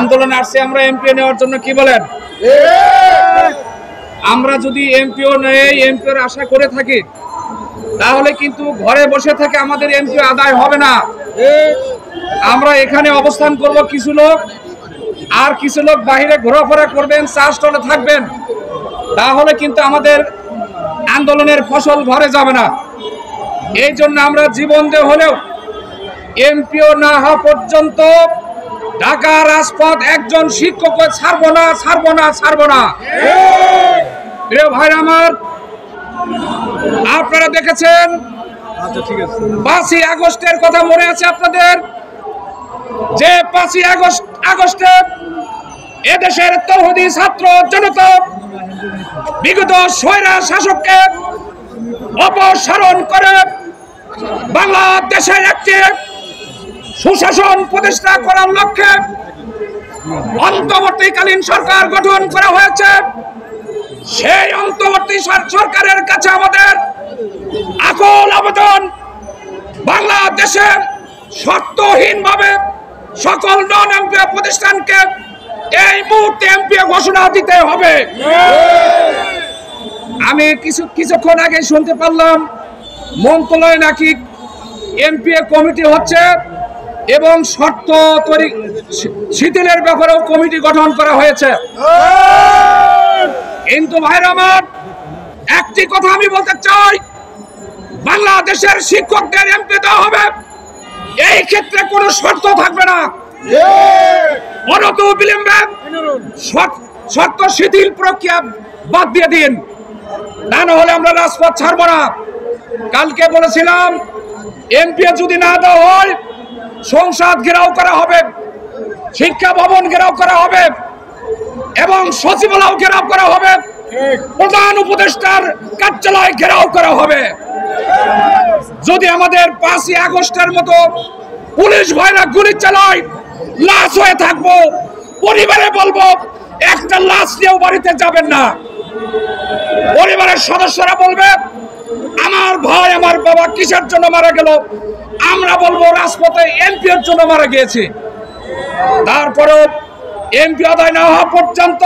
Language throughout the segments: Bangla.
আন্দোলনে আসছে আমরা এমপিও নেওয়ার জন্য, কি বলেন? আমরা যদি এমপিও নেই, এমপিওর আশা করে থাকি, তাহলে কিন্তু ঘরে বসে থেকে আমাদের এমপিও আদায় হবে না। আমরা এখানে অবস্থান করব কিছু লোক, আর কিছু লোক বাইরে ঘোরাফেরা করবেন, চা স্টলে থাকবেন, তাহলে কিন্তু আমাদের আন্দোলনের ফসল ঘরে যাবে না। এই জন্য আমরা জীবন দিয়ে হলেও এমপিও না হওয়া পর্যন্ত ঢাকা রাজপথ একজন শিক্ষককে ছাড়বো না, ছাড়বো না, ছাড়বো না। প্রিয় ভাইরা আমার, আপনারা দেখেছেন 5ই আগস্টের কথা মনে আছে আপনাদের, যে 5ই আগস্টে এদেশের তৌহিদি ছাত্র জনতা বিগত স্বৈরা শাসককে অপসারণ করে বাংলাদেশের একটি সুশাসন প্রতিষ্ঠা করার লক্ষ্যে অন্তর্বর্তীকালীন সরকার গঠন করা হয়েছে। সেই অন্তর্বর্তী সরকারের কাছে আমাদের আকুল আবেদন, বাংলাদেশে শর্তহীনভাবে সকল নন এমপিও প্রতিষ্ঠানকে এই মুহূর্তে এমপিও ঘোষণা দিতে হবে। আমি কিছুক্ষণ আগে শুনতে পারলাম মন্ত্রণালয়ে নাকি এমপিও কমিটি হচ্ছে এবং শর্ত শিথিলের ব্যাপারেও কমিটি গঠন করা হয়েছে। কিন্তু ভাইরা আমার, একটি কথা আমি বলতে চাই, বাংলাদেশের শিক্ষকদের এমপি দেওয়া হবে, এই ক্ষেত্রে কোনো শর্ত থাকবে না। অনত বিলম্বে শর্ত শিথিল প্রক্রিয়া বাদ দিয়ে দিন, তা না হলে আমরা রাজপথ ছাড়ব না। কালকে বলেছিলাম এমপি যদি না দেওয়া হয়, সংসদ ঘেরাও করা হবে, শিক্ষা ভবন ঘেরাও করা হবে এবং সচিবালয় ঘেরাও করা হবে, প্রধান উপদেষ্টার কার্যালয় ঘেরাও করা হবে। যদি আমাদের 5ই আগস্টের মতো পুলিশ ভাইরা গুলি চালায়, লাশ হয়ে থাকবো, পরিবারে বলবো একটা লাশ নিয়েও বাড়িতে যাবেন না। পরিবারের সদস্যরা বলবে আমার ভাই আমার বাবা কিসের জন্য মারা গেল, আমরা বলবো রাজপথে এমপির জন্য মারা গিয়েছে। তারপরেও এমপি আদায় না হওয়া পর্যন্ত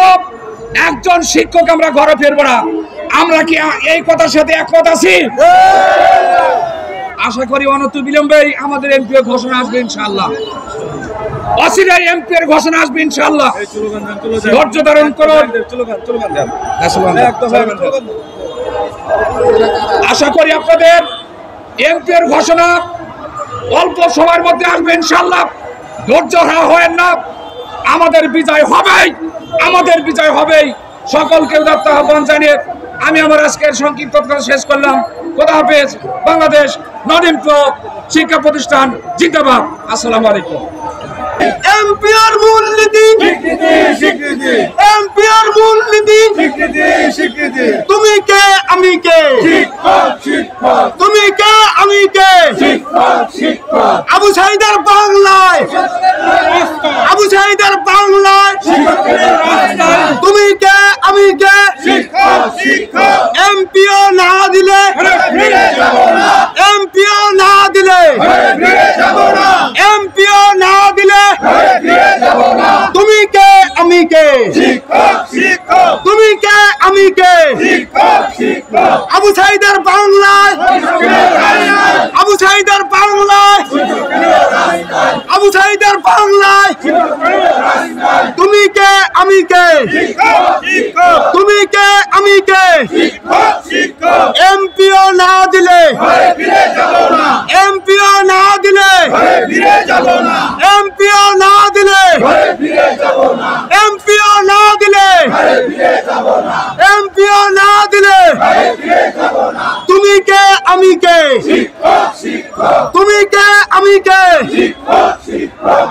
একজন শিক্ষক আমরা ঘরে ফিরবো না। আমরা কি এই কথার সাথে একমত আছি? আশা করি অনত বিলম্বেই আমাদের এমপিও ঘোষণা আসবে ইনশাআল্লাহ, অচিরেই এমপির ঘোষণা আসবে ইনশাআল্লাহ। ধৈর্য ধারণ করুন। আশা করি আপনাদের এমপির ঘোষণা অল্প সময়ের মধ্যে আসবে ইনশাআল্লাহ। ধৈর্য হারাবেন না, আমাদের বিজয় হবেই, আমাদের বিজয় হবেই। সকলকে উদাত্ত আহ্বান জানিয়ে আমি আমার আজকের সংক্ষিপ্ত কথা শেষ করলাম। খোদা হাফেজ। বাংলাদেশ নন এমপিও শিক্ষা প্রতিষ্ঠান জিন্দাবাদ। আসসালামু আলাইকুম। এমপিওর মূলনীতি স্বীকৃতি, স্বীকৃতি। এমপিওর মূলনীতি স্বীকৃতি, স্বীকৃতি। তুমি কে আমি কে, শিক্ষক শিক্ষক। তুমি কে আমি কে, শিক্ষক শিক্ষক। আবু সাঈদের বাংলায়, আবু সাঈদের বাংলায়, তুমি কে আমি কে, শিক্ষক শিক্ষক। এমপিও না দিলে ফিরে যাব না, এমপিও না দিলে ফিরে যাব না, এমপিও না দিলে ফিরে যাব না। তুমি কে আমি কে, শিক্ষক শিক্ষক। তুমি কে আমি কে, শিক্ষক শিক্ষক। আবু সাঈদের বাংলায়, আবু সাঈদের বাংলায়, আবু সাঈদের বাংলায়, তুমি কে আমি কে, শিক্ষক শিক্ষক। তুমি কে আমি কে, শিক্ষক শিক্ষক। এমপিও না দিলে ফিরে যাব না, এমপিও না দিলে ফিরে যাব না, এমপিও না দিলে ফিরে যাব না, এমপিও না দিলে ফিরে যাব না, এমপিও না দিলে ফিরে যাব না। তুমি কে আমি কে, শিক্ষক শিক্ষক। তুমি কে আমি কে, শিক্ষক শিক্ষক।